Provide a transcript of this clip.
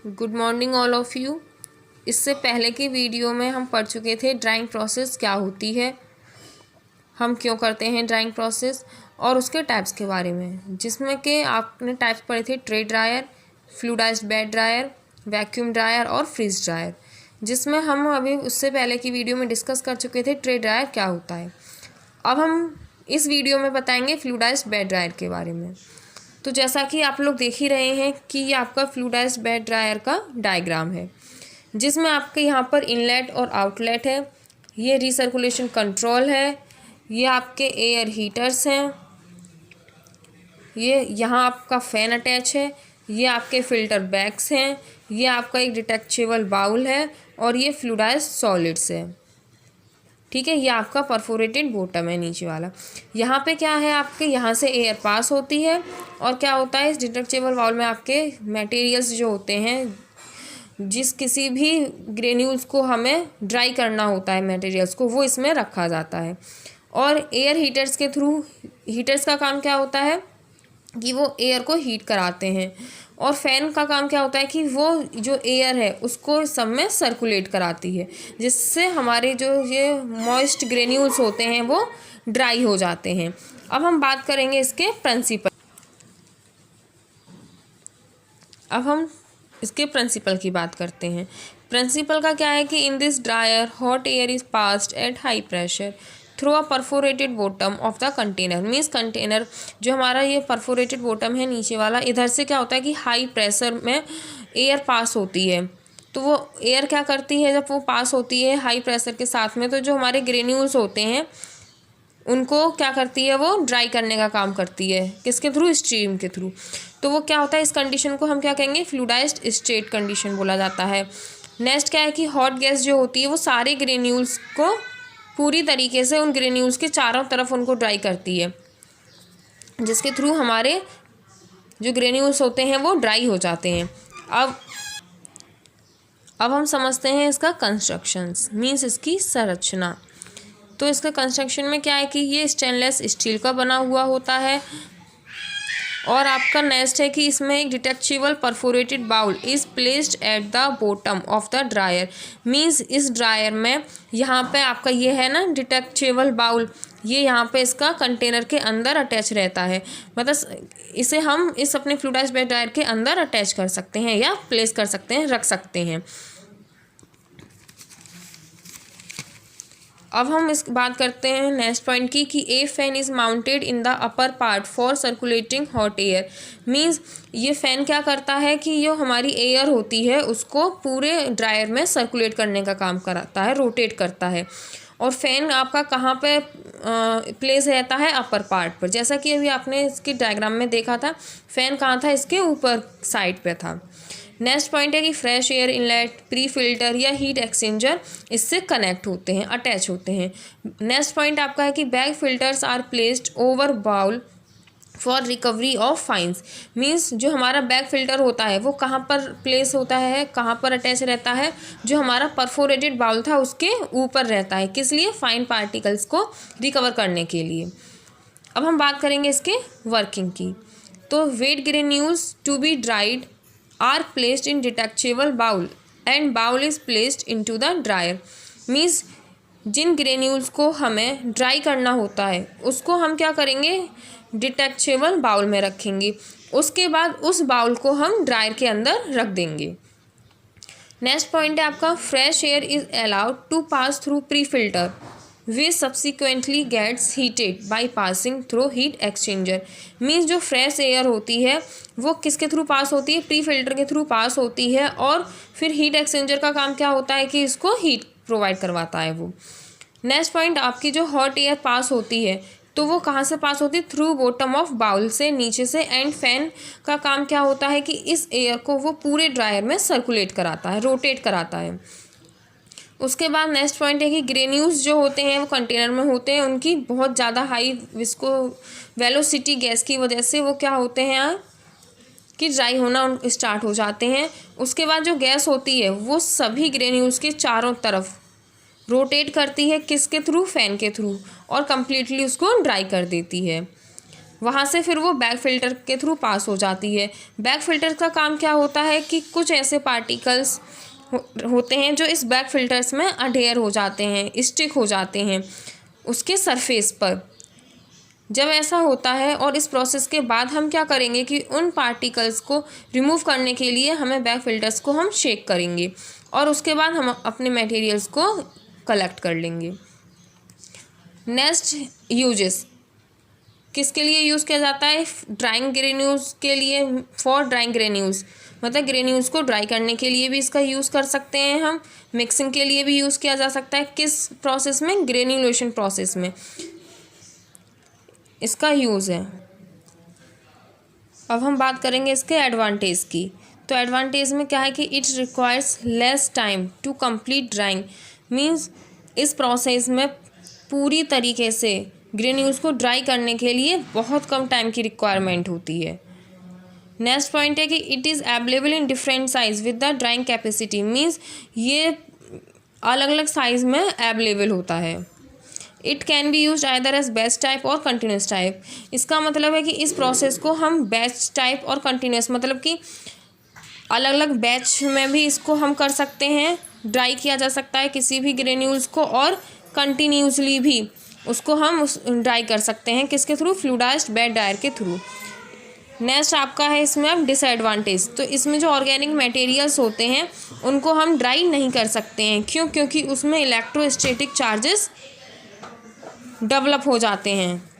Good morning all of you. इससे पहले की वीडियो में हम पढ़ चुके थे ड्राइंग प्रोसेस क्या होती है, हम क्यों करते हैं ड्राइंग प्रोसेस और उसके टाइप्स के बारे में, जिसमें कि आपने टाइप्स पढ़े थे tray dryer, fluidized bed dryer, vacuum dryer और फ्रीज ड्रायर, जिसमें हम अभी उससे पहले की वीडियो में डिस्कस कर चुके थे ट्रे ड्रायर क्या होता है। अब हम इस वीडियो में बताएंगे फ्लूइडाइज्ड बेड ड्रायर के बारे में। तो जैसा कि आप लोग देख ही रहे हैं कि ये आपका फ्लूइडाइज्ड बेड ड्रायर का डायग्राम है, जिसमें आपके यहाँ पर इनलेट और आउटलेट है, ये रिसर्कुलेशन कंट्रोल है, ये आपके एयर हीटर्स हैं, ये यहाँ आपका फ़ैन अटैच है, ये आपके फ़िल्टर बैग्स हैं, ये आपका एक डिटैचेबल बाउल है और ये फ्लूइडाइज्ड सॉलिड्स है। ठीक है, ये आपका परफोरेटेड बॉटम है नीचे वाला। यहाँ पे क्या है, आपके यहाँ से एयर पास होती है और क्या होता है इस डिटैचेबल बाउल में आपके मटेरियल्स जो होते हैं, जिस किसी भी ग्रेन्यूल्स को हमें ड्राई करना होता है मटेरियल्स को, वो इसमें रखा जाता है। और एयर हीटर्स के थ्रू, हीटर्स का काम क्या होता है कि वो एयर को हीट कराते हैं, और फ़ैन का काम क्या होता है कि वो जो एयर है उसको सब में सर्कुलेट कराती है, जिससे हमारे जो ये मॉइस्ट ग्रेन्यूल्स होते हैं वो ड्राई हो जाते हैं। अब हम बात करेंगे इसके प्रिंसिपल। अब हम इसके प्रिंसिपल की बात करते हैं। प्रिंसिपल का क्या है कि in this dryer hot air is passed at high pressure through a perforated bottom of the container. Means container जो हमारा ये परफोरेटेड बॉटम है नीचे वाला, इधर से क्या होता है कि हाई प्रेशर में एयर पास होती है। तो वो एयर क्या करती है, जब वो पास होती है हाई प्रेशर के साथ में, तो जो हमारे ग्रेन्यूल्स होते हैं उनको क्या करती है, वो ड्राई करने का काम करती है। किसके थ्रू? स्टीम के थ्रू। तो वो क्या होता है, इस कंडीशन को हम क्या कहेंगे, फ्लूइडाइज्ड स्टेट कंडीशन बोला जाता है। नेक्स्ट क्या है कि हॉट गैस जो होती है वो सारे ग्रेन्यूल्स को पूरी तरीके से उन ग्रेन्यूल्स के चारों तरफ उनको ड्राई करती है, जिसके थ्रू हमारे जो ग्रेन्यूल्स होते हैं वो ड्राई हो जाते हैं। अब हम समझते हैं इसका कंस्ट्रक्शंस, मीन्स इसकी संरचना। तो इसका कंस्ट्रक्शन में क्या है कि ये स्टेनलेस स्टील का बना हुआ होता है। और आपका नेक्स्ट है कि इसमें एक detachable perforated bowl is placed at the bottom of the dryer. Means इस ड्रायर में यहाँ पे आपका ये है ना डिटैचेबल बाउल, ये यहाँ पे इसका कंटेनर के अंदर अटैच रहता है। मतलब इसे हम इस अपने फ्लूइडाइज्ड बेड ड्रायर के अंदर अटैच कर सकते हैं या प्लेस कर सकते हैं, रख सकते हैं। अब हम इस बात करते हैं नेक्स्ट पॉइंट की कि ए fan is mounted in the upper part for circulating hot air. Means ये फ़ैन क्या करता है कि जो हमारी एयर होती है उसको पूरे ड्रायर में सर्कुलेट करने का काम कराता है, रोटेट करता है। और फ़ैन आपका कहाँ पे प्लेस रहता है, अपर पार्ट पर। जैसा कि अभी आपने इसके डायग्राम में देखा था, फ़ैन कहाँ था, इसके ऊपर साइड पे था। नेक्स्ट पॉइंट है कि fresh air inlet, pre filter या हीट एक्सचेंजर इससे कनेक्ट होते हैं, अटैच होते हैं। नेक्स्ट पॉइंट आपका है कि bag filters are placed over bowl for recovery of fines. Means जो हमारा बैग फिल्टर होता है वो कहाँ पर प्लेस होता है, कहाँ पर अटैच रहता है, जो हमारा परफोरेटेड बाउल था उसके ऊपर रहता है। किस लिए? फाइन पार्टिकल्स को रिकवर करने के लिए। अब हम बात करेंगे इसके वर्किंग की। तो wet granules to be dried are placed in detachable bowl and bowl is placed into the dryer। Means जिन ग्रेन्यूल्स को हमें ड्राई करना होता है उसको हम क्या करेंगे, डिटैचेबल बाउल में रखेंगे। उसके बाद उस बाउल को हम ड्रायर के अंदर रख देंगे। नेक्स्ट पॉइंट है आपका fresh air is allowed to pass through pre filter way subsequently gets heated by passing through heat exchanger. Means जो फ्रेश एयर होती है वो किसके थ्रू पास होती है, प्री फिल्टर के थ्रू पास होती है, और फिर हीट एक्सचेंजर का काम क्या होता है कि इसको हीट प्रोवाइड करवाता है वो। नेक्स्ट पॉइंट, आपकी जो हॉट एयर पास होती है तो वो कहाँ से पास होती है, थ्रू बॉटम ऑफ बाउल से, नीचे से। एंड फैन का काम क्या होता है कि इस एयर को वो पूरे ड्रायर में सर्कुलेट कराता है, रोटेट कराता है। उसके बाद नेक्स्ट पॉइंट है कि ग्रेन्यूल्स जो होते हैं वो कंटेनर में होते हैं, उनकी बहुत ज़्यादा हाई विस्को वेलोसिटी गैस की वजह से वो क्या होते हैं कि ड्राई होना स्टार्ट हो जाते हैं। उसके बाद जो गैस होती है वो सभी ग्रेन्यूल्स के चारों तरफ रोटेट करती है, किसके थ्रू, फ़ैन के थ्रू, और कम्प्लीटली उसको ड्राई कर देती है। वहाँ से फिर वो बैक फ़िल्टर के थ्रू पास हो जाती है। बैक फ़िल्टर का काम क्या होता है कि कुछ ऐसे पार्टिकल्स होते हैं जो इस बैक फ़िल्टर्स में अडेयर हो जाते हैं, स्टिक हो जाते हैं उसके सरफेस पर। जब ऐसा होता है और इस प्रोसेस के बाद हम क्या करेंगे कि उन पार्टिकल्स को रिमूव करने के लिए हमें बैक फ़िल्टर्स को हम शेक करेंगे और उसके बाद हम अपने मटेरियल्स को कलेक्ट कर लेंगे। नेक्स्ट यूजेस किसके लिए यूज़ किया जाता है? ड्राइंग ग्रेन्यूल्स के लिए, फॉर ड्राइंग ग्रेन्यूल्स, मतलब ग्रेन्यूल्स को ड्राई करने के लिए भी इसका यूज़ कर सकते हैं हम। मिक्सिंग के लिए भी यूज़ किया जा सकता है। किस प्रोसेस में? ग्रेन्यूलेशन प्रोसेस में इसका यूज़ है। अब हम बात करेंगे इसके एडवांटेज की। तो एडवांटेज में क्या है कि it requires less time to complete drying, means इस प्रोसेस में पूरी तरीके से ग्रेन्यूल्स को ड्राई करने के लिए बहुत कम टाइम की रिक्वायरमेंट होती है। नेक्स्ट पॉइंट है कि it is available in different size with the drying capacity, means ये अलग अलग साइज़ में अवेलेबल होता है। It can be use either as batch type और कंटिन्यूस टाइप, इसका मतलब है कि इस प्रोसेस को हम बैच टाइप और कंटिन्यूस, मतलब कि अलग अलग बैच में भी इसको हम कर सकते हैं, ड्राई किया जा सकता है किसी भी ग्रेन्यूल्स को, और कंटिन्यूसली भी उसको हम ड्राई कर सकते हैं। किसके थ्रू? फ्लूइडाइज्ड बेड ड्रायर के थ्रू। नेक्स्ट आपका है इसमें अब डिसएडवांटेज। तो इसमें जो ऑर्गेनिक मटेरियल्स होते हैं उनको हम ड्राई नहीं कर सकते हैं। क्यों? क्योंकि उसमें इलेक्ट्रोस्टैटिक चार्जेस डेवलप हो जाते हैं।